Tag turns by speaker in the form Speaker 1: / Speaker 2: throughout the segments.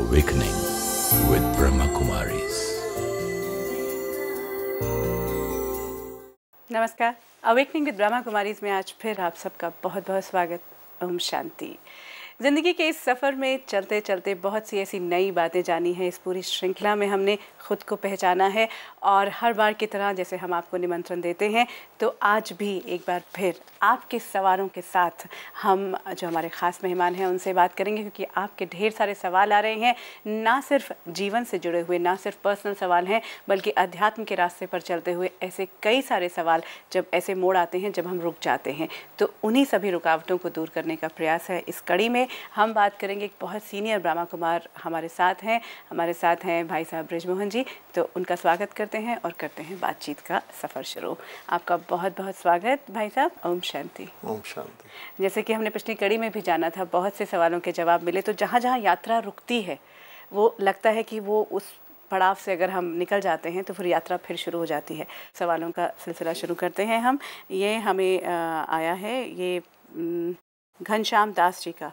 Speaker 1: Awakening with Brahma Kumaris.
Speaker 2: नमस्कार, awakening with Brahma Kumaris में आज फिर आप सबका बहुत बहुत स्वागत। ओम शांति। ज़िंदगी के इस सफ़र में चलते चलते बहुत सी ऐसी नई बातें जानी हैं। इस पूरी श्रृंखला में हमने खुद को पहचाना है और हर बार की तरह जैसे हम आपको निमंत्रण देते हैं तो आज भी एक बार फिर आपके सवालों के साथ हम जो हमारे ख़ास मेहमान हैं उनसे बात करेंगे, क्योंकि आपके ढेर सारे सवाल आ रहे हैं। ना सिर्फ जीवन से जुड़े हुए, ना सिर्फ पर्सनल सवाल हैं, बल्कि अध्यात्म के रास्ते पर चलते हुए ऐसे कई सारे सवाल जब ऐसे मोड़ आते हैं जब हम रुक जाते हैं, तो उन्हीं सभी रुकावटों को दूर करने का प्रयास है। इस कड़ी में हम बात करेंगे, एक बहुत सीनियर ब्रह्मा कुमार हमारे साथ हैं भाई साहब ब्रिजमोहन जी। तो उनका स्वागत करते हैं और करते हैं बातचीत का सफ़र शुरू। आपका बहुत बहुत स्वागत भाई साहब। ओम शांति।
Speaker 3: ओम शांति।
Speaker 2: जैसे कि हमने पिछली कड़ी में भी जाना था, बहुत से सवालों के जवाब मिले। तो जहाँ जहाँ यात्रा रुकती है वो लगता है कि वो उस पड़ाव से अगर हम निकल जाते हैं तो फिर यात्रा फिर शुरू हो जाती है। सवालों का सिलसिला शुरू करते हैं हम। ये हमें आया है, ये घनश्याम दास जी का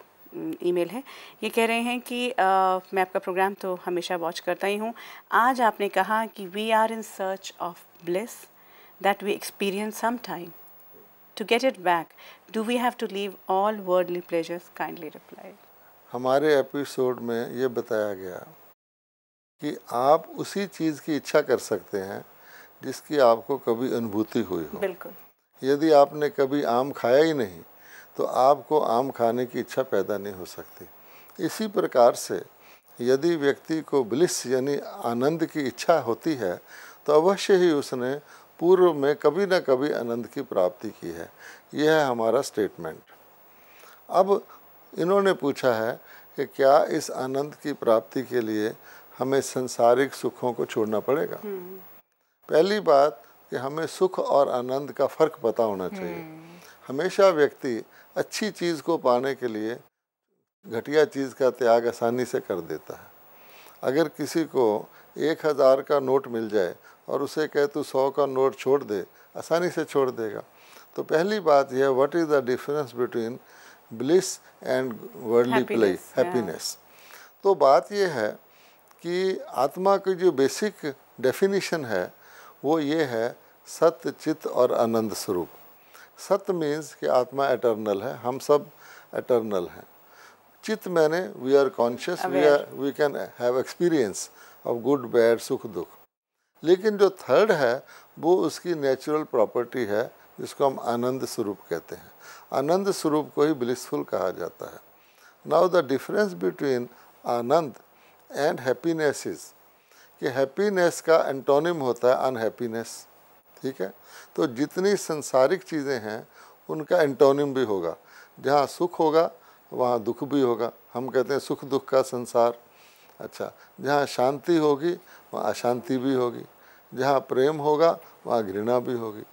Speaker 2: ईमेल है। ये कह रहे हैं कि मैं आपका प्रोग्राम तो हमेशा वॉच करता ही हूँ। आज आपने कहा कि we are in search of bliss that we experience some time. To get it back do we have to leave all worldly pleasures? Kindly reply.
Speaker 3: हमारे एपिसोड में ये बताया गया कि आप उसी चीज़ की इच्छा कर सकते हैं जिसकी आपको कभी अनुभूति हुई हो।
Speaker 2: बिल्कुल।
Speaker 3: यदि आपने कभी आम खाया ही नहीं तो आपको आम खाने की इच्छा पैदा नहीं हो सकती। इसी प्रकार से यदि व्यक्ति को ब्लिस यानी आनंद की इच्छा होती है तो अवश्य ही उसने पूर्व में कभी न कभी आनंद की प्राप्ति की है। यह है हमारा स्टेटमेंट। अब इन्होंने पूछा है कि क्या इस आनंद की प्राप्ति के लिए हमें संसारिक सुखों को छोड़ना पड़ेगा? पहली बात कि हमें सुख और आनंद का फ़र्क पता होना चाहिए। हमेशा व्यक्ति अच्छी चीज़ को पाने के लिए घटिया चीज़ का त्याग आसानी से कर देता है। अगर किसी को 1000 का नोट मिल जाए और उसे कहे तू 100 का नोट छोड़ दे, आसानी से छोड़ देगा। तो पहली बात यह, what is the difference between bliss and worldly play, happiness. तो बात यह है कि आत्मा की जो बेसिक डेफिनेशन है वो ये है, सत्य, चित्त और आनंद स्वरूप। सत्य मीन्स कि आत्मा एटर्नल है, हम सब एटर्नल हैं। चित्त मैंने we are conscious, we can have experience of good bad, सुख दुख। लेकिन जो थर्ड है वो उसकी नेचुरल प्रॉपर्टी है जिसको हम आनंद स्वरूप कहते हैं। आनंद स्वरूप को ही ब्लिसफुल कहा जाता है। Now the difference between Anand and happiness is कि हैप्पीनेस का एंटोनिम होता है अनहैप्पीनेस। ठीक है, तो जितनी संसारिक चीज़ें हैं उनका एंटोनिम भी होगा। जहाँ सुख होगा वहाँ दुख भी होगा। हम कहते हैं सुख दुख का संसार। अच्छा, जहाँ शांति होगी वहाँ अशांति भी होगी, जहाँ प्रेम होगा वहाँ घृणा भी होगी।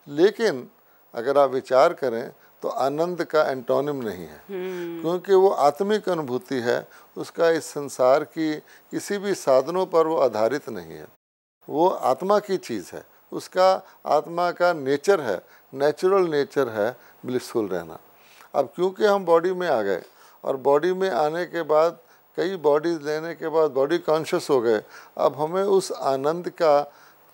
Speaker 3: लेकिन अगर आप विचार करें तो आनंद का एंटोनिम नहीं है, क्योंकि वो आत्मिक अनुभूति है। उसका इस संसार की किसी भी साधनों पर वो आधारित नहीं है। वो आत्मा की चीज़ है, उसका आत्मा का नेचर है, नेचुरल नेचर है ब्लिसफुल रहना। अब क्योंकि हम बॉडी में आ गए और बॉडी में आने के बाद कई बॉडीज लेने के बाद बॉडी कॉन्शियस हो गए, अब हमें उस आनंद का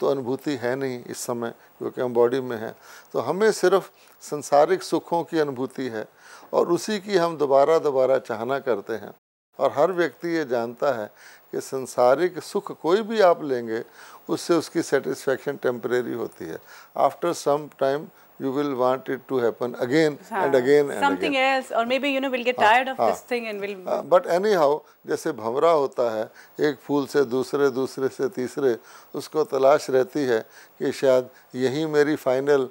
Speaker 3: तो अनुभूति है नहीं इस समय, क्योंकि हम बॉडी में हैं। तो हमें सिर्फ संसारिक सुखों की अनुभूति है और उसी की हम दोबारा दोबारा चाहना करते हैं। और हर व्यक्ति ये जानता है कि संसारिक सुख कोई भी आप लेंगे उससे उसकी सेटिस्फैक्शन टेम्परेरी होती है। After some time you will want it to happen again and again and
Speaker 2: something
Speaker 3: again.
Speaker 2: else, or maybe we'll get tired of this thing and we'll
Speaker 3: but anyhow, जैसे भंवरा होता है, एक फूल से दूसरे, दूसरे से तीसरे, उसको तलाश रहती है कि शायद यही मेरी फाइनल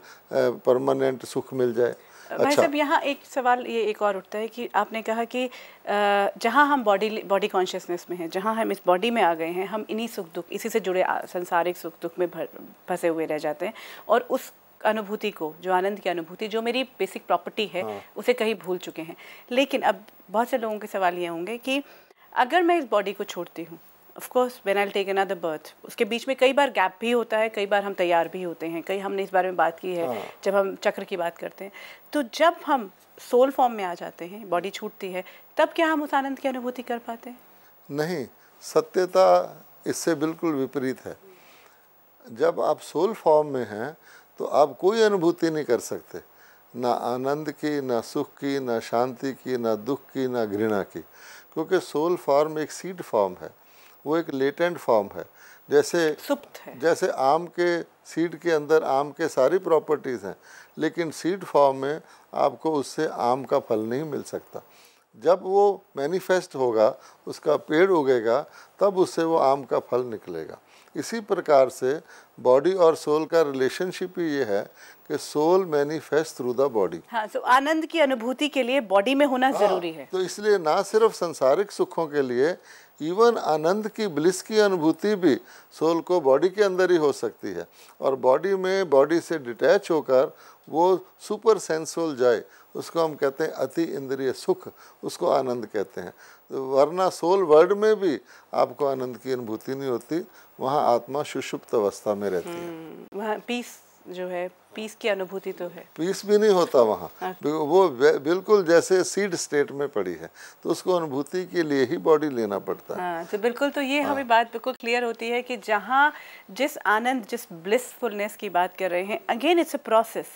Speaker 3: परमानेंट सुख मिल जाए।
Speaker 2: भाई साहब, यहाँ एक सवाल ये एक और उठता है कि आपने कहा कि जहाँ हम बॉडी कॉन्शियसनेस में हैं, जहाँ हम इस बॉडी में आ गए हैं, हम इन्हीं सुख दुख, इसी से जुड़े संसारिक सुख दुख में फंसे हुए रह जाते हैं और उस अनुभूति को, जो आनंद की अनुभूति, जो मेरी बेसिक प्रॉपर्टी है, उसे कहीं भूल चुके हैं। लेकिन अब बहुत से लोगों के सवाल ये होंगे कि अगर मैं इस बॉडी को छोड़ती हूँ, of course when I will take another birth, उसके बीच में कई बार गैप भी होता है, कई बार हम तैयार भी होते हैं, कई हमने इस बारे में बात की है जब हम चक्र की बात करते हैं। तो जब हम सोल फॉर्म में आ जाते हैं, बॉडी छूटती है, तब क्या हम उस आनंद की अनुभूति कर पाते हैं?
Speaker 3: नहीं, सत्यता इससे बिल्कुल विपरीत है। जब आप सोल फॉर्म में हैं तो आप कोई अनुभूति नहीं कर सकते, ना आनंद की, ना सुख की, ना शांति की, ना दुख की, ना घृणा की, क्योंकि सोल फॉर्म एक सीड फॉर्म है, वो एक लेटेंट फॉर्म है। जैसे
Speaker 2: सुप्त है।
Speaker 3: जैसे आम के सीड के अंदर आम के सारी प्रॉपर्टीज़ हैं, लेकिन सीड फॉर्म में आपको उससे आम का फल नहीं मिल सकता। जब वो मैनिफेस्ट होगा, उसका पेड़ उगेगा, तब उससे वो आम का फल निकलेगा। इसी प्रकार से बॉडी और सोल का रिलेशनशिप ही ये है कि soul manifest through the body.
Speaker 2: हाँ, तो आनंद की अनुभूति के लिए बॉडी में होना जरूरी है।
Speaker 3: तो इसलिए ना सिर्फ संसारिक सुखों के लिए, इवन आनंद की, ब्लिस की अनुभूति भी सोल को बॉडी के अंदर ही हो सकती है, और बॉडी में, बॉडी से डिटैच होकर वो सुपर सेंसुअल जाए, उसको हम कहते हैं अति इंद्रिय सुख, उसको आनंद कहते हैं। तो वरना सोल वर्ल्ड में भी आपको आनंद की अनुभूति नहीं होती, वहाँ आत्मा सुषुप्त अवस्था में रहती है।
Speaker 2: वहाँ पीस जो है, पीस की अनुभूति तो है,
Speaker 3: पीस भी नहीं होता वहाँ। वो बिल्कुल जैसे सीड स्टेट में पड़ी है, तो उसको अनुभूति के लिए ही बॉडी लेना पड़ता है।
Speaker 2: हाँ, तो बिल्कुल, तो ये हमें बात बिल्कुल क्लियर होती है कि जहाँ जिस आनंद, जिस ब्लिसफुलनेस की बात कर रहे हैं, अगेन इट्स अ प्रोसेस।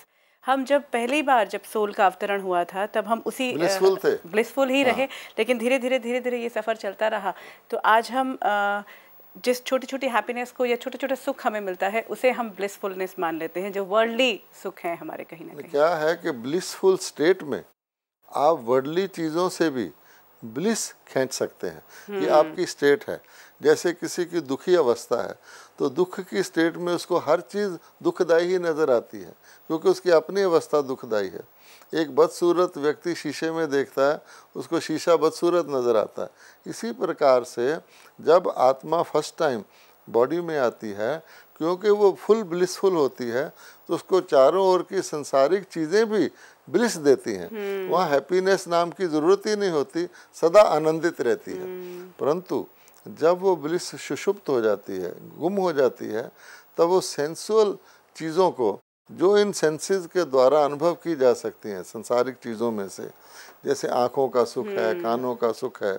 Speaker 2: हम जब पहली बार जब सोल का अवतरण हुआ था, तब हम उसी
Speaker 3: ब्लिसफुल थे,
Speaker 2: ब्लिसफुल ही रहे, लेकिन धीरे धीरे ये सफ़र चलता रहा। तो आज हम जिस छोटी छोटी हैप्पीनेस को या छोटे छोटे सुख हमें मिलता है, उसे हम ब्लिसफुलनेस मान लेते हैं, जो वर्ल्डली सुख है हमारे कहीं ना कहीं।
Speaker 3: क्या है कि ब्लिसफुल स्टेट में आप वर्ल्डली चीज़ों से भी ब्लिस खींच सकते हैं। ये आपकी स्टेट है। जैसे किसी की दुखी अवस्था है, तो दुख की स्टेट में उसको हर चीज़ दुखदाई ही नज़र आती है, क्योंकि उसकी अपनी अवस्था दुखदाई है। एक बदसूरत व्यक्ति शीशे में देखता है, उसको शीशा बदसूरत नज़र आता है। इसी प्रकार से जब आत्मा फर्स्ट टाइम बॉडी में आती है, क्योंकि वो फुल ब्लिसफुल होती है, तो उसको चारों ओर की संसारिक चीज़ें भी ब्लिस देती हैं। वहाँ हैप्पीनेस नाम की ज़रूरत ही नहीं होती, सदा आनंदित रहती है। परंतु जब वो ब्लिस सुषुप्त हो जाती है, गुम हो जाती है, तब वो सेंसुअल चीज़ों को, जो इन सेंसेस के द्वारा अनुभव की जा सकती हैं, संसारिक चीज़ों में से, जैसे आँखों का सुख है, कानों का सुख है,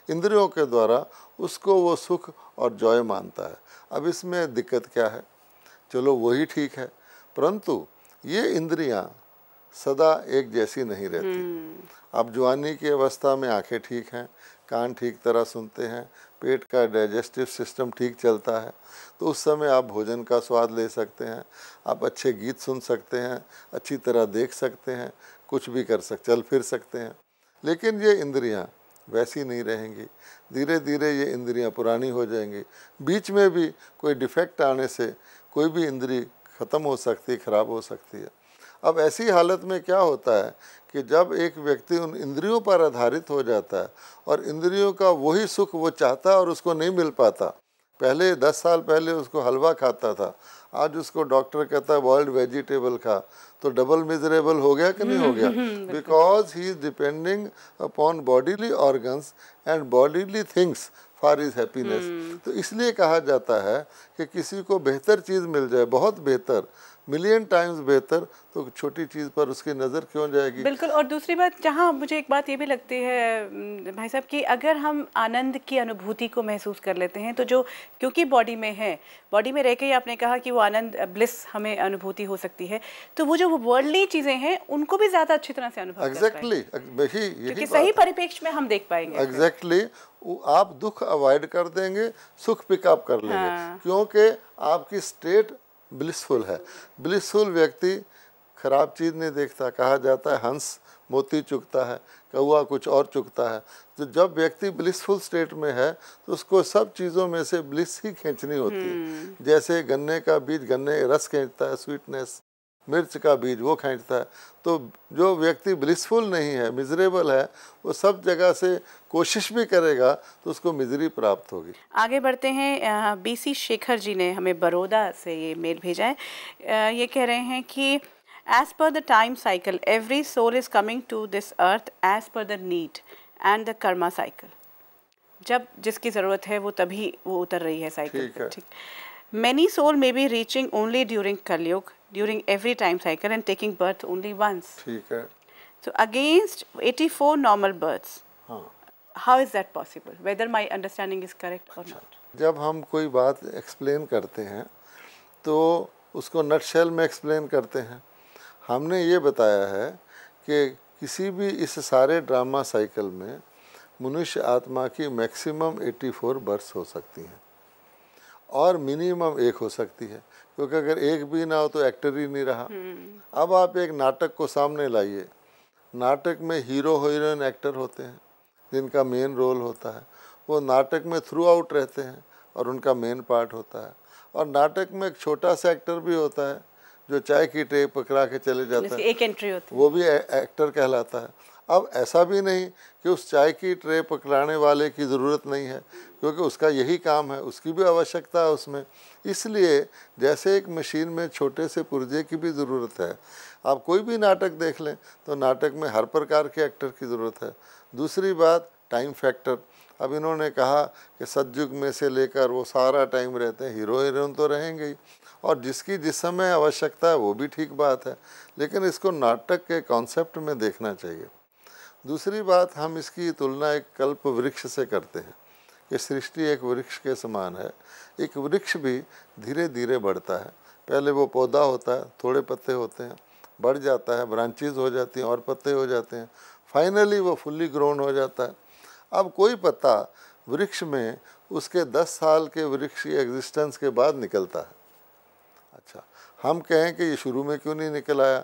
Speaker 3: इंद्रियों के द्वारा उसको वो सुख और जॉय मानता है। अब इसमें दिक्कत क्या है? चलो वही ठीक है, परंतु ये इंद्रियां सदा एक जैसी नहीं रहती। अब जवानी की अवस्था में आंखें ठीक हैं, कान ठीक तरह सुनते हैं, पेट का डाइजेस्टिव सिस्टम ठीक चलता है, तो उस समय आप भोजन का स्वाद ले सकते हैं, आप अच्छे गीत सुन सकते हैं, अच्छी तरह देख सकते हैं, कुछ भी चल फिर सकते हैं। लेकिन ये इंद्रियां वैसी नहीं रहेंगी। धीरे धीरे ये इंद्रियां पुरानी हो जाएंगी। बीच में भी कोई डिफेक्ट आने से कोई भी इंद्री ख़त्म हो सकती है, खराब हो सकती है। अब ऐसी हालत में क्या होता है कि जब एक व्यक्ति उन इंद्रियों पर आधारित हो जाता है और इंद्रियों का वही सुख वो चाहता है और उसको नहीं मिल पाता। पहले 10 साल पहले उसको हलवा खाता था, आज उसको डॉक्टर कहता है बॉइल्ड वेजिटेबल खा, तो डबल मिजरेबल हो गया कि नहीं हो गया? Because he is depending upon bodily organs and bodily things for his happiness. तो इसलिए कहा जाता है कि किसी को बेहतर चीज़ मिल जाए, बहुत बेहतर, मिलियन टाइम्स बेहतर, तो छोटी चीज़ पर उसकी नज़र क्यों जाएगी?
Speaker 2: बिल्कुल। और दूसरी बात, जहाँ मुझे एक बात ये भी लगती है भाई साहब कि अगर हम आनंद की अनुभूति को महसूस कर लेते हैं, तो जो, क्योंकि बॉडी में है, बॉडी में रह के ही आपने कहा कि वो आनंद, ब्लिस हमें अनुभूति हो सकती है, तो वो जो वर्ल्डली चीज़ें हैं उनको भी ज़्यादा अच्छी तरह से अनुभव
Speaker 3: एग्जैक्टली
Speaker 2: क्योंकि सही परिप्रेक्ष्य में हम देख पाएंगे।
Speaker 3: एग्जैक्टली आप दुख अवॉइड कर देंगे, सुख पिकअप कर लेंगे, क्योंकि आपकी स्टेट ब्लिसफुल है। ब्लिसफुल व्यक्ति खराब चीज़ नहीं देखता। कहा जाता है हंस मोती चुगता है, कौआ कुछ और चुगता है। तो जब व्यक्ति ब्लिसफुल स्टेट में है तो उसको सब चीज़ों में से ब्लिस ही खींचनी होती है। जैसे गन्ने का बीज गन्ने रस खींचता है, स्वीटनेस, मिर्च का बीज वो खींचता है। तो जो व्यक्ति ब्लिसफुल नहीं है, मिजरेबल है, वो सब जगह से कोशिश भी करेगा तो उसको मिजरी प्राप्त होगी।
Speaker 2: आगे बढ़ते हैं। बीसी शेखर जी ने हमें बड़ौदा से ये मेल भेजा है। ये कह रहे हैं कि as per the time cycle every soul is coming to this earth as per the need and the karma cycle. जब जिसकी ज़रूरत है वो तभी वो उतर रही है साइकिल पर। ठीक। Many soul may be reaching only during Kalyug, during every time cycle and taking birth only once.
Speaker 3: ठीक है।
Speaker 2: So against 84 normal births,
Speaker 3: हाँ,
Speaker 2: how is that possible, whether my understanding is correct और not?
Speaker 3: जब हम कोई बात explain करते हैं तो उसको नटशेल में एक्सप्लेन करते हैं। हमने ये बताया है कि किसी भी इस सारे ड्रामा साइकिल में मनुष्य आत्मा की मैक्सिमम 84 बर्थ हो सकती हैं और मिनिमम 1 हो सकती है, क्योंकि अगर 1 भी ना हो तो एक्टर ही नहीं रहा। अब आप एक नाटक को सामने लाइए, नाटक में हीरो हीरोइन एक्टर होते हैं जिनका मेन रोल होता है, वो नाटक में थ्रू आउट रहते हैं और उनका मेन पार्ट होता है। और नाटक में एक छोटा सा एक्टर भी होता है जो चाय की ट्रे पकड़ा के चले जाता है,
Speaker 2: एक एंट्री होती है,
Speaker 3: वो भी एक्टर कहलाता है। अब ऐसा भी नहीं कि उस चाय की ट्रे पकड़ाने वाले की ज़रूरत नहीं है, क्योंकि उसका यही काम है, उसकी भी आवश्यकता है उसमें। इसलिए जैसे एक मशीन में छोटे से पुर्जे की भी ज़रूरत है, आप कोई भी नाटक देख लें तो नाटक में हर प्रकार के एक्टर की ज़रूरत है। दूसरी बात टाइम फैक्टर। अब इन्होंने कहा कि सतयुग में से लेकर वो सारा टाइम रहते हैं, हीरो हीरोइन तो रहेंगे ही, और जिसकी जिस समय आवश्यकता है वो भी ठीक बात है, लेकिन इसको नाटक के कॉन्सेप्ट में देखना चाहिए। दूसरी बात, हम इसकी तुलना एक कल्प वृक्ष से करते हैं कि सृष्टि एक वृक्ष के समान है। एक वृक्ष भी धीरे धीरे बढ़ता है, पहले वो पौधा होता है, थोड़े पत्ते होते हैं, बढ़ जाता है, ब्रांचेज हो जाती हैं और पत्ते हो जाते हैं, फाइनली वो फुल्ली ग्रोन हो जाता है। अब कोई पत्ता वृक्ष में उसके 10 साल के वृक्ष की एग्जिस्टेंस के बाद निकलता है। अच्छा, हम कहें कि ये शुरू में क्यों नहीं निकल आया,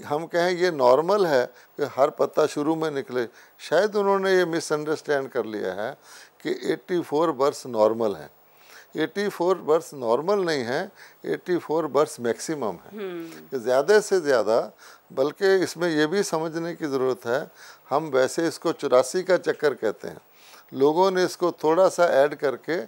Speaker 3: हम कहें ये नॉर्मल है कि हर पत्ता शुरू में निकले। शायद उन्होंने ये मिसअंडरस्टैंड कर लिया है कि 84 बर्थ नॉर्मल है। 84 बर्थ नॉर्मल नहीं है, 84 बर्थ मैक्सिमम है कि ज़्यादा से ज़्यादा। बल्कि इसमें यह भी समझने की ज़रूरत है, हम वैसे इसको 84 का चक्कर कहते हैं, लोगों ने इसको थोड़ा सा ऐड करके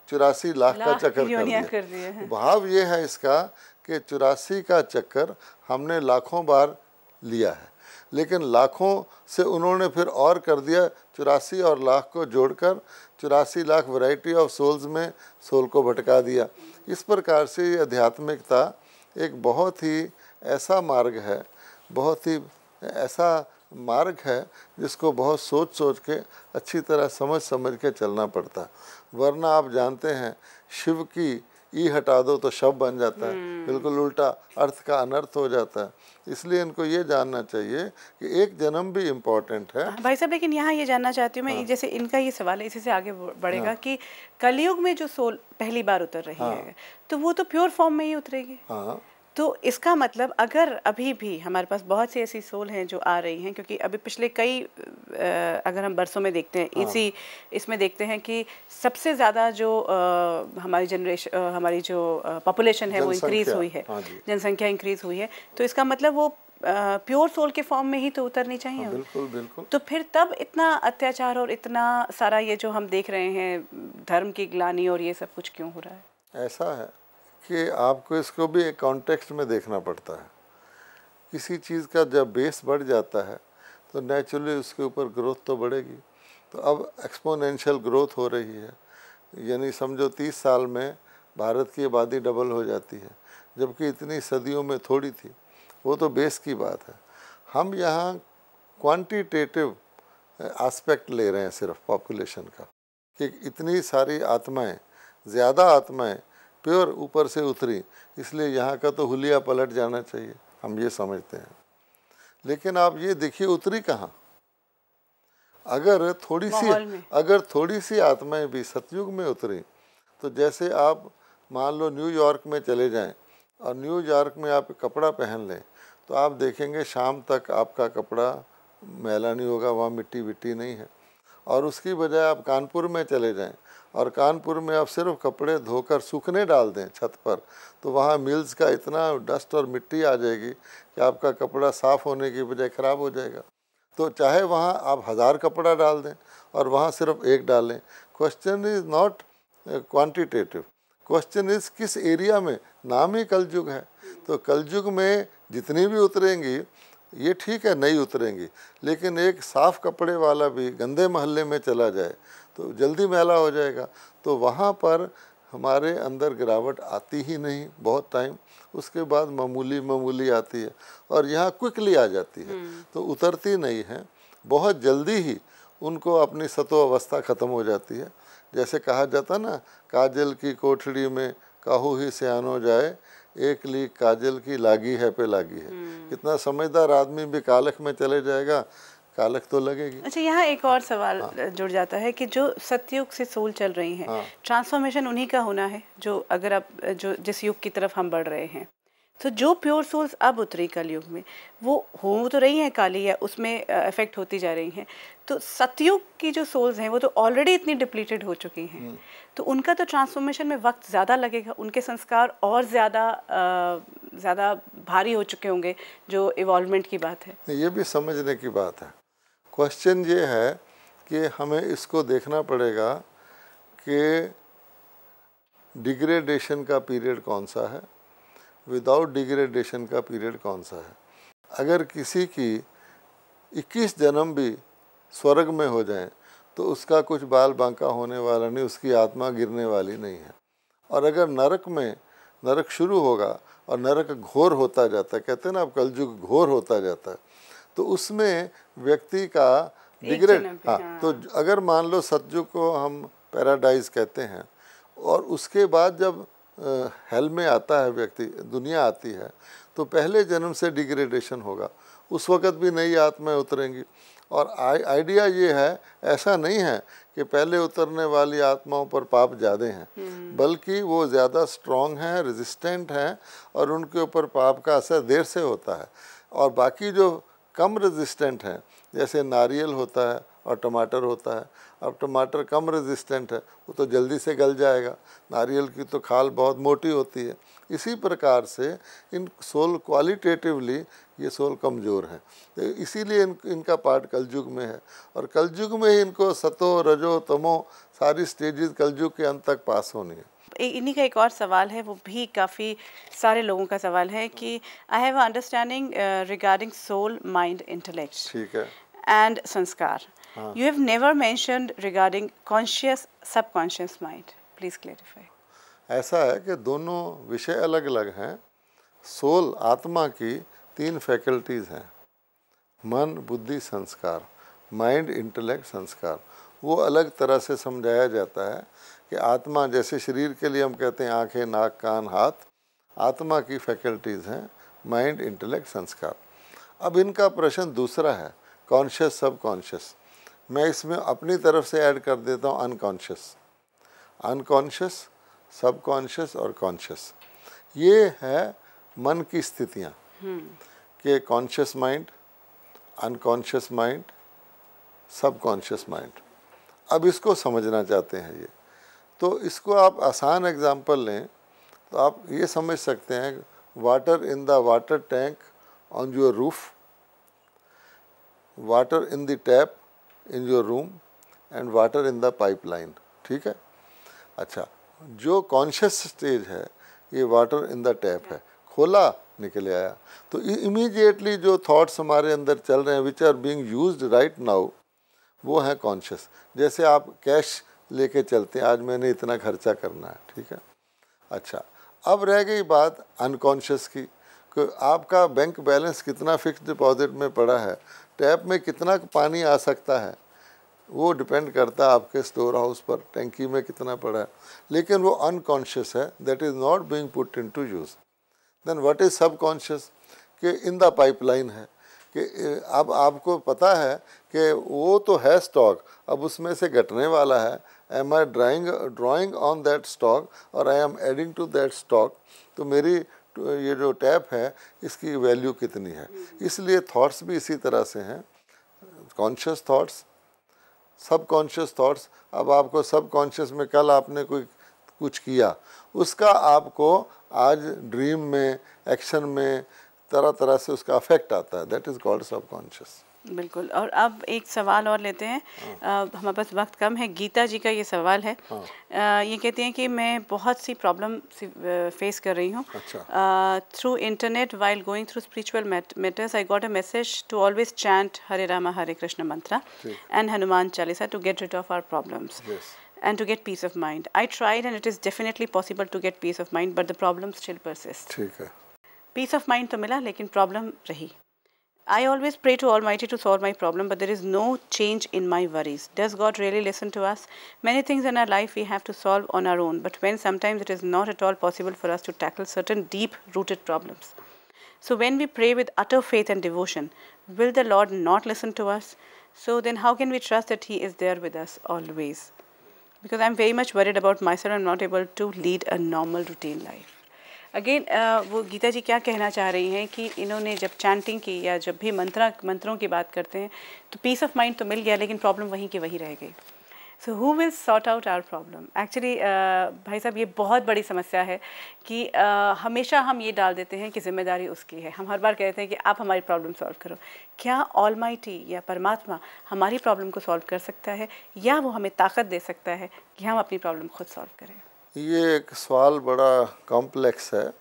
Speaker 3: 84 लाख का चक्कर कर दिया। भाव ये है इसका कि 84 का चक्कर हमने लाखों बार लिया है, लेकिन लाखों से उन्होंने फिर और कर दिया, 84 और लाख को जोड़कर 84 लाख वैरायटी ऑफ सोल्स में सोल को भटका दिया। इस प्रकार से ये आध्यात्मिकता एक बहुत ही ऐसा मार्ग है, बहुत ही ऐसा मार्ग है जिसको बहुत सोच सोच के अच्छी तरह समझ के चलना पड़ता है। वरना आप जानते हैं शिव की ई हटा दो तो शव बन जाता है, बिल्कुल उल्टा अर्थ का अनर्थ हो जाता है। इसलिए इनको ये जानना चाहिए कि एक जन्म भी इम्पोर्टेंट है।
Speaker 2: भाई साहब, लेकिन यहाँ ये जानना चाहती हूँ मैं, जैसे इनका ये सवाल है, इसी से आगे बढ़ेगा कि कलयुग में जो सोल पहली बार उतर रही है तो वो तो प्योर फॉर्म में ही उतरेगी। तो इसका मतलब अगर अभी भी हमारे पास बहुत सी ऐसी सोल हैं जो आ रही हैं, क्योंकि अभी पिछले कई अगर हम बरसों में देखते हैं, इसमें देखते हैं कि सबसे ज़्यादा जो हमारी जनरेशन, हमारी जो पॉपुलेशन है वो इंक्रीज़ हुई है, जनसंख्या इंक्रीज़ हुई है। तो इसका मतलब वो प्योर सोल के फॉर्म में ही तो उतरनी चाहिए।
Speaker 3: बिल्कुल बिल्कुल।
Speaker 2: तो फिर तब इतना अत्याचार और इतना सारा ये जो हम देख रहे हैं, धर्म की ग्लानि और ये सब कुछ क्यों हो रहा है?
Speaker 3: ऐसा है कि आपको इसको भी एक कॉन्टेक्स्ट में देखना पड़ता है। किसी चीज़ का जब बेस बढ़ जाता है तो नेचुरली उसके ऊपर ग्रोथ तो बढ़ेगी। तो अब एक्सपोनेंशियल ग्रोथ हो रही है, यानी समझो 30 साल में भारत की आबादी डबल हो जाती है, जबकि इतनी सदियों में थोड़ी थी। वो तो बेस की बात है। हम यहाँ क्वांटिटेटिव एस्पेक्ट ले रहे हैं सिर्फ पॉपुलेशन का, कि इतनी सारी आत्माएं, ज़्यादा आत्माएं प्योर ऊपर से उतरी, इसलिए यहाँ का तो हुलिया पलट जाना चाहिए, हम ये समझते हैं। लेकिन आप ये देखिए उतरी कहाँ। अगर थोड़ी सी आत्माएं भी सतयुग में उतरी, तो जैसे आप मान लो न्यूयॉर्क में चले जाएं और न्यूयॉर्क में आप कपड़ा पहन लें, तो आप देखेंगे शाम तक आपका कपड़ा मैला नहीं होगा, वहाँ मिट्टी विट्टी नहीं है। और उसकी बजाय आप कानपुर में चले जाएं और कानपुर में आप सिर्फ कपड़े धोकर सूखने डाल दें छत पर, तो वहाँ मिल्स का इतना डस्ट और मिट्टी आ जाएगी कि आपका कपड़ा साफ़ होने की बजाय ख़राब हो जाएगा। तो चाहे वहाँ आप 1000 कपड़ा डाल दें और वहाँ सिर्फ एक डालें, question is not quantitative, question is किस एरिया में। नाम ही कलयुग है, तो कलयुग में जितनी भी उतरेंगी ये ठीक है, नहीं उतरेंगी, लेकिन एक साफ़ कपड़े वाला भी गंदे मोहल्ले में चला जाए तो जल्दी मैला हो जाएगा। तो वहाँ पर हमारे अंदर गिरावट आती ही नहीं बहुत टाइम, उसके बाद मामूली आती है, और यहाँ क्विकली आ जाती है, तो उतरती नहीं है, बहुत जल्दी ही उनको अपनी सतो अवस्था ख़त्म हो जाती है। जैसे कहा जाता ना, काजल की कोठड़ी में काहू ही सयानो जाए, एक लीक काजल की लागी है पे लागी है। कितना समझदार आदमी भी कालख में चले जाएगा, कालख तो लगेगी।
Speaker 2: अच्छा, यहाँ एक और सवाल जुड़ जाता है कि जो सतयुग से सोल चल रही हैं, ट्रांसफॉर्मेशन उन्हीं का होना है जो, अगर अब जो जिस युग की तरफ हम बढ़ रहे हैं, तो जो प्योर सोल्स अब उतरी कलयुग में, वो हो तो रही हैं काली, या उसमें इफेक्ट होती जा रही हैं, तो सतयुग की जो सोल्स हैं वो तो ऑलरेडी इतनी डिप्लीटेड हो चुकी हैं, तो उनका तो ट्रांसफॉर्मेशन में वक्त ज़्यादा लगेगा, उनके संस्कार और ज़्यादा भारी हो चुके होंगे, जो इवॉल्वमेंट की बात है।
Speaker 3: ये भी समझने की बात है। क्वेश्चन ये है कि हमें इसको देखना पड़ेगा कि डिग्रेडेशन का पीरियड कौन सा है, विदाउट डिग्रेडेशन का पीरियड कौन सा है। अगर किसी की 21 जन्म भी स्वर्ग में हो जाएं तो उसका कुछ बाल बांका होने वाला नहीं, उसकी आत्मा गिरने वाली नहीं है। और अगर नरक शुरू होगा और नरक घोर होता जाता है, कहते हैं ना अब कलयुग घोर होता जाता है, तो उसमें व्यक्ति का डिग्रेड, हाँ, तो अगर मान लो सतयुग को हम पैराडाइज कहते हैं, और उसके बाद जब हेल में आता है व्यक्ति, दुनिया आती है, तो पहले जन्म से डिग्रेडेशन होगा, उस वक़्त भी नई आत्माएं उतरेंगी। और आइडिया ये है, ऐसा नहीं है कि पहले उतरने वाली आत्माओं पर पाप ज़्यादा हैं, बल्कि वो ज़्यादा स्ट्रॉन्ग हैं, रेजिस्टेंट हैं, और उनके ऊपर पाप का असर देर से होता है। और बाकी जो कम रेजिस्टेंट हैं, जैसे नारियल होता है और टमाटर होता है, अब टमाटर कम रेजिस्टेंट है, वो तो जल्दी से गल जाएगा, नारियल की तो खाल बहुत मोटी होती है। इसी प्रकार से इन सोल क्वालिटेटिवली ये सोल कमज़ोर हैं, तो इसीलिए इनका पार्ट कलयुग में है, और कलयुग में ही इनको सतो रजो तमो सारी स्टेजेस कलयुग के अंत तक पास होनी है।
Speaker 2: इन्हीं का एक और सवाल है, वो भी काफ़ी सारे लोगों का सवाल है कि I have understanding regarding soul, mind, intellect,
Speaker 3: ठीक है,
Speaker 2: एंड संस्कार. You have never mentioned regarding conscious, subconscious mind. Please clarify.
Speaker 3: ऐसा है कि दोनों विषय अलग अलग हैं। सोल, आत्मा की 3 फैकल्टीज़ हैं, मन, बुद्धि, संस्कार। माइंड, इंटेलेक्ट, संस्कार, वो अलग तरह से समझाया जाता है कि आत्मा, जैसे शरीर के लिए हम कहते हैं आँखें, नाक, कान, हाथ, आत्मा की फैकल्टीज़ हैं माइंड, इंटेलेक्ट, संस्कार। अब इनका प्रश्न दूसरा है, कॉन्शियस, सबकॉन्शियस। मैं इसमें अपनी तरफ से ऐड कर देता हूँ अनकॉन्शियस, सबकॉन्शियस और कॉन्शियस। ये है मन की स्थितियाँ कि conscious mind, unconscious mind, subconscious mind. अब इसको समझना चाहते हैं ये, तो इसको आप आसान एग्जांपल लें तो आप ये समझ सकते हैं, water in the water tank on your roof, water in the tap in your room, and water in the pipeline. ठीक है, अच्छा, जो कॉन्शियस स्टेज है ये वाटर इन द टैप है, खोला निकले आया, तो इमीडिएटली जो थॉट्स हमारे अंदर चल रहे हैं which are being used right now, वो है कॉन्शियस। जैसे आप कैश लेके चलते हैं, आज मैंने इतना खर्चा करना है, ठीक है। अच्छा, अब रह गई बात अनकॉन्शियस की, कि आपका बैंक बैलेंस कितना फिक्स डिपॉजिट में पड़ा है, टैप में कितना पानी आ सकता है, वो डिपेंड करता है आपके स्टोर हाउस पर, टैंकी में कितना पड़ा है, लेकिन वो अनकॉन्शियस है, that is not being put into use. Then what is subconscious, कि इन द पाइपलाइन है, कि अब आपको पता है कि वो तो है स्टॉक, अब उसमें से घटने वाला है, am I drawing on that stock और I am adding to that stock, तो मेरी ये जो टैप है इसकी वैल्यू कितनी है। इसलिए थॉट्स भी इसी तरह से हैं, कॉन्शियस थॉट्स, सबकॉन्शियस थॉट्स। अब आपको सबकॉन्शियस में कल आपने कुछ किया, उसका आपको आज ड्रीम में, एक्शन में, तरह तरह से उसका अफेक्ट आता है, दैट इज़ कॉल्ड सबकॉन्शियस।
Speaker 2: बिल्कुल। और अब एक सवाल और लेते हैं, हमारे पास वक्त कम है। गीता जी का ये सवाल है, ये कहती हैं कि मैं बहुत सी प्रॉब्लम फेस कर रही हूँ। Through internet while going through spiritual matters I got a message to always chant Hare Rama Hare Krishna mantra and Hanuman Chalisa to get rid of our problems and to get peace of mind. I tried and it is definitely possible to get peace of mind, but the problem still persists.
Speaker 3: ठीक है,
Speaker 2: piece of mind तो मिला लेकिन problem रही। I always pray to Almighty to solve my problem, but there is no change in my worries. Does God really listen to us? Many things in our life we have to solve on our own, but when sometimes it is not at all possible for us to tackle certain deep-rooted problems. So when we pray with utter faith and devotion, will the Lord not listen to us? So then how can we trust that He is there with us always? Because I'm very much worried about myself. I'm not able to lead a normal routine life. Again वो गीता जी क्या कहना चाह रही हैं कि इन्होंने जब chanting की या जब भी मंत्रों की बात करते हैं तो पीस ऑफ माइंड तो मिल गया, लेकिन प्रॉब्लम वहीं की वहीं रह गई. So who will sort out our problem? Actually भाई साहब, ये बहुत बड़ी समस्या है कि हमेशा हम ये डाल देते हैं कि जिम्मेदारी उसकी है. हम हर बार कहते हैं कि आप हमारी प्रॉब्लम सॉल्व करो. क्या ऑलमाइटी या परमात्मा हमारी प्रॉब्लम को सॉल्व कर सकता है, या वो हमें ताकत दे सकता है कि हम अपनी प्रॉब्लम खुद सॉल्व करें?
Speaker 3: ये एक सवाल बड़ा कॉम्प्लेक्स है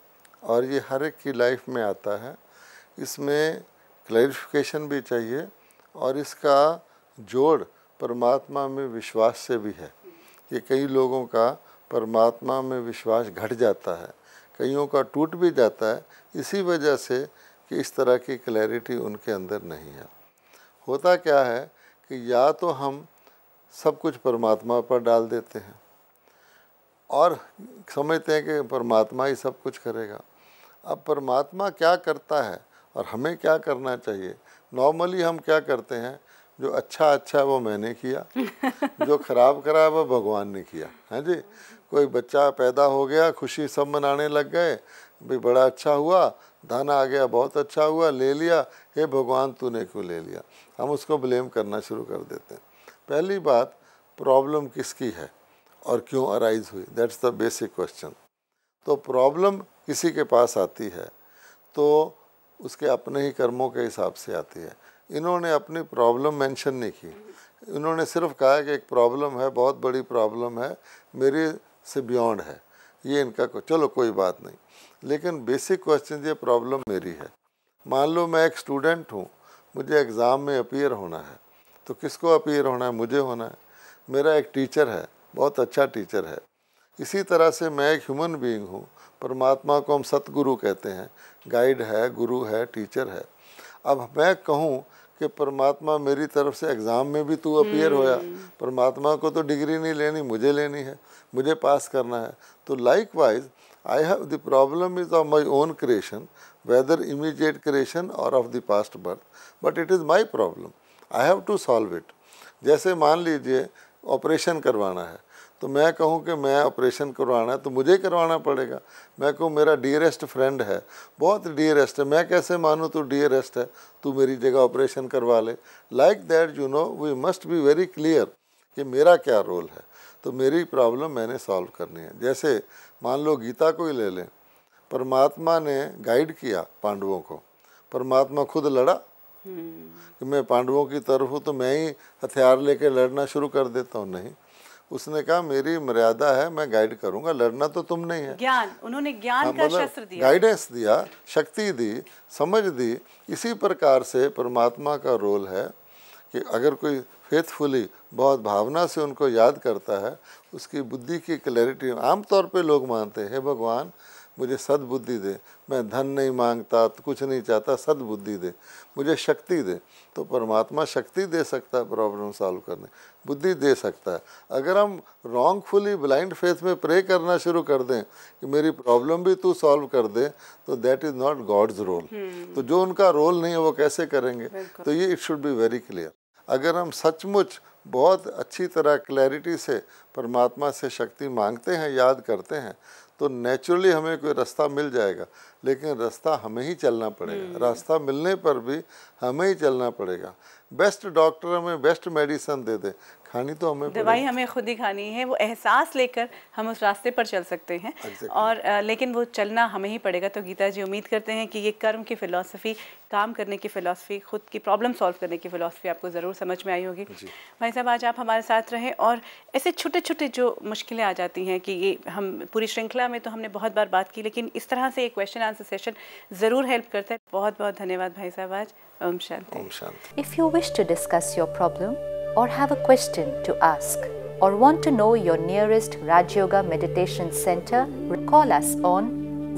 Speaker 3: और ये हर एक की लाइफ में आता है. इसमें क्लैरिफिकेशन भी चाहिए और इसका जोड़ परमात्मा में विश्वास से भी है. ये कई लोगों का परमात्मा में विश्वास घट जाता है, कईयों का टूट भी जाता है, इसी वजह से कि इस तरह की क्लैरिटी उनके अंदर नहीं है. होता क्या है कि या तो हम सब कुछ परमात्मा पर डाल देते हैं और समझते हैं कि परमात्मा ही सब कुछ करेगा. अब परमात्मा क्या करता है और हमें क्या करना चाहिए? नॉर्मली हम क्या करते हैं, जो अच्छा है वो मैंने किया, जो खराब करा वो भगवान ने किया. हाँ जी, कोई बच्चा पैदा हो गया, खुशी सब मनाने लग गए, भाई बड़ा अच्छा हुआ, धन आ गया, बहुत अच्छा हुआ, ले लिया, हे भगवान तूने क्यों ले लिया? हम उसको ब्लेम करना शुरू कर देते हैं. पहली बात, प्रॉब्लम किसकी है और क्यों अराइज हुई? That's the basic question. तो प्रॉब्लम किसी के पास आती है तो उसके अपने ही कर्मों के हिसाब से आती है. इन्होंने अपनी प्रॉब्लम मेंशन नहीं की, इन्होंने सिर्फ कहा कि एक प्रॉब्लम है, बहुत बड़ी प्रॉब्लम है, मेरे से बियॉन्ड है, ये इनका चलो कोई बात नहीं. लेकिन बेसिक क्वेश्चन, ये प्रॉब्लम मेरी है. मान लो मैं एक स्टूडेंट हूँ, मुझे एग्ज़ाम में अपीयर होना है, तो किसको अपीयर होना है? मुझे होना है. मेरा एक टीचर है, बहुत अच्छा टीचर है. इसी तरह से मैं एक ह्यूमन बीइंग हूँ. परमात्मा को हम सतगुरु कहते हैं, गाइड है, गुरु है, टीचर है. अब मैं कहूँ कि परमात्मा मेरी तरफ से एग्ज़ाम में भी तू अपीयर होया, परमात्मा को तो डिग्री नहीं लेनी, मुझे लेनी है, मुझे पास करना है. तो likewise I have the problem is of my own creation, whether immediate creation और of the past birth, but it is my problem, I have to solve it. जैसे मान लीजिए ऑपरेशन करवाना है, तो मैं कहूँ कि मैं ऑपरेशन करवाना है तो मुझे करवाना पड़ेगा. मैं कहूँ मेरा डियरेस्ट फ्रेंड है, बहुत डियरेस्ट है, मैं कैसे मानूँ तू डियरेस्ट है, तू मेरी जगह ऑपरेशन करवा ले. Like that you know we must be very clear कि मेरा क्या रोल है. तो मेरी प्रॉब्लम मैंने सॉल्व करनी है. जैसे मान लो गीता को ही ले लें, परमात्मा ने गाइड किया पांडवों को, परमात्मा खुद लड़ा कि मैं पांडवों की तरफ हूँ तो मैं ही हथियार लेके लड़ना शुरू कर देता हूँ. नहीं, उसने कहा मेरी मर्यादा है, मैं गाइड करूंगा, लड़ना तो तुम नहीं है.
Speaker 2: ज्ञान, उन्होंने ज्ञान का शस्त्र दिया,
Speaker 3: गाइडेंस दिया, शक्ति दी, समझ दी. इसी प्रकार से परमात्मा का रोल है कि अगर कोई फेथफुली बहुत भावना से उनको याद करता है, उसकी बुद्धि की क्लैरिटी. आमतौर पे लोग मानते हैं, हे भगवान मुझे सद्बुद्धि दे, मैं धन नहीं मांगता, कुछ नहीं चाहता, सद्बुद्धि दे, मुझे शक्ति दे. तो परमात्मा शक्ति दे सकता है प्रॉब्लम सॉल्व करने, बुद्धि दे सकता है. अगर हम रॉन्गफुली ब्लाइंड फेथ में प्रे करना शुरू कर दें कि मेरी प्रॉब्लम भी तू सॉल्व कर दे, तो that is not God's role. तो जो उनका रोल नहीं है वो कैसे करेंगे? तो ये it should be very clear. अगर हम सचमुच बहुत अच्छी तरह क्लैरिटी से परमात्मा से शक्ति मांगते हैं, याद करते हैं, तो नेचुरली हमें कोई रास्ता मिल जाएगा. लेकिन रास्ता हमें ही चलना पड़ेगा. रास्ता मिलने पर भी हमें ही चलना पड़ेगा. बेस्ट डॉक्टर हमें बेस्ट मेडिसिन दे दे, खानी तो हमें,
Speaker 2: दवाई हमें खुद ही खानी है. वो एहसास लेकर हम उस रास्ते पर चल सकते हैं. और लेकिन वो चलना हमें ही पड़ेगा. तो गीता जी, उम्मीद करते हैं कि ये कर्म की फ़िलॉसफी, काम करने की फ़िलॉसफी, खुद की प्रॉब्लम सॉल्व करने की फ़िलॉसफी आपको ज़रूर समझ में आई होगी. भाई साहब, आज आप हमारे साथ रहें. और ऐसे छोटे छोटे जो मुश्किलें आ जाती हैं कि ये हम पूरी श्रृंखला में तो हमने बहुत बार बात की, लेकिन इस तरह से एक क्वेश्चन आंसर सेशन ज़रूर हेल्प करता है. बहुत बहुत धन्यवाद भाई साहब. आज Om Shanti.
Speaker 3: Om Shanti.
Speaker 4: If you wish to discuss your problem or have a question to ask or want to know your nearest Raj Yoga Meditation Center, call us on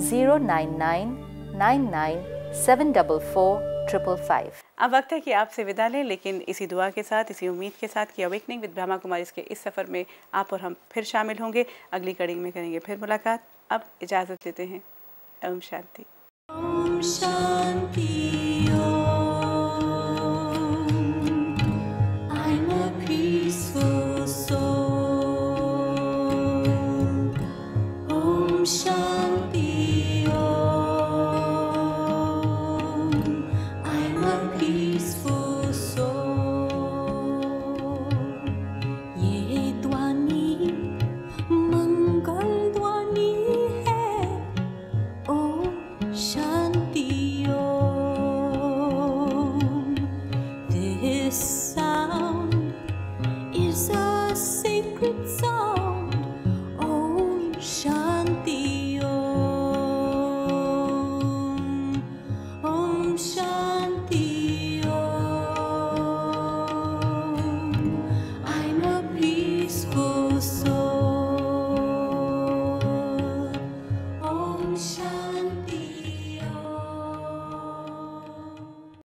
Speaker 4: 099 99 744 855.
Speaker 2: अब वक्त है कि आपसे विदा लें, लेकिन इसी दुआ के साथ, इसी उम्मीद के साथ कि अवेकनिंग विद ब्रह्मा कुमारीज के इस सफ़र में आप और हम फिर शामिल होंगे। अगली कड़ी में करेंगे फिर मुलाकात। अब इजाज़त देते हैं। Om Shanti.
Speaker 5: Om Shanti. I'm a peaceful soul. Om Shanti Om. I'm a peaceful soul. ये ध्वनि मंगल ध्वनि है। ओम Shanti Om. This sound is a sacred sound. Om Shanti Om. Om Shanti Om. I'm a peaceful soul. Om Shanti.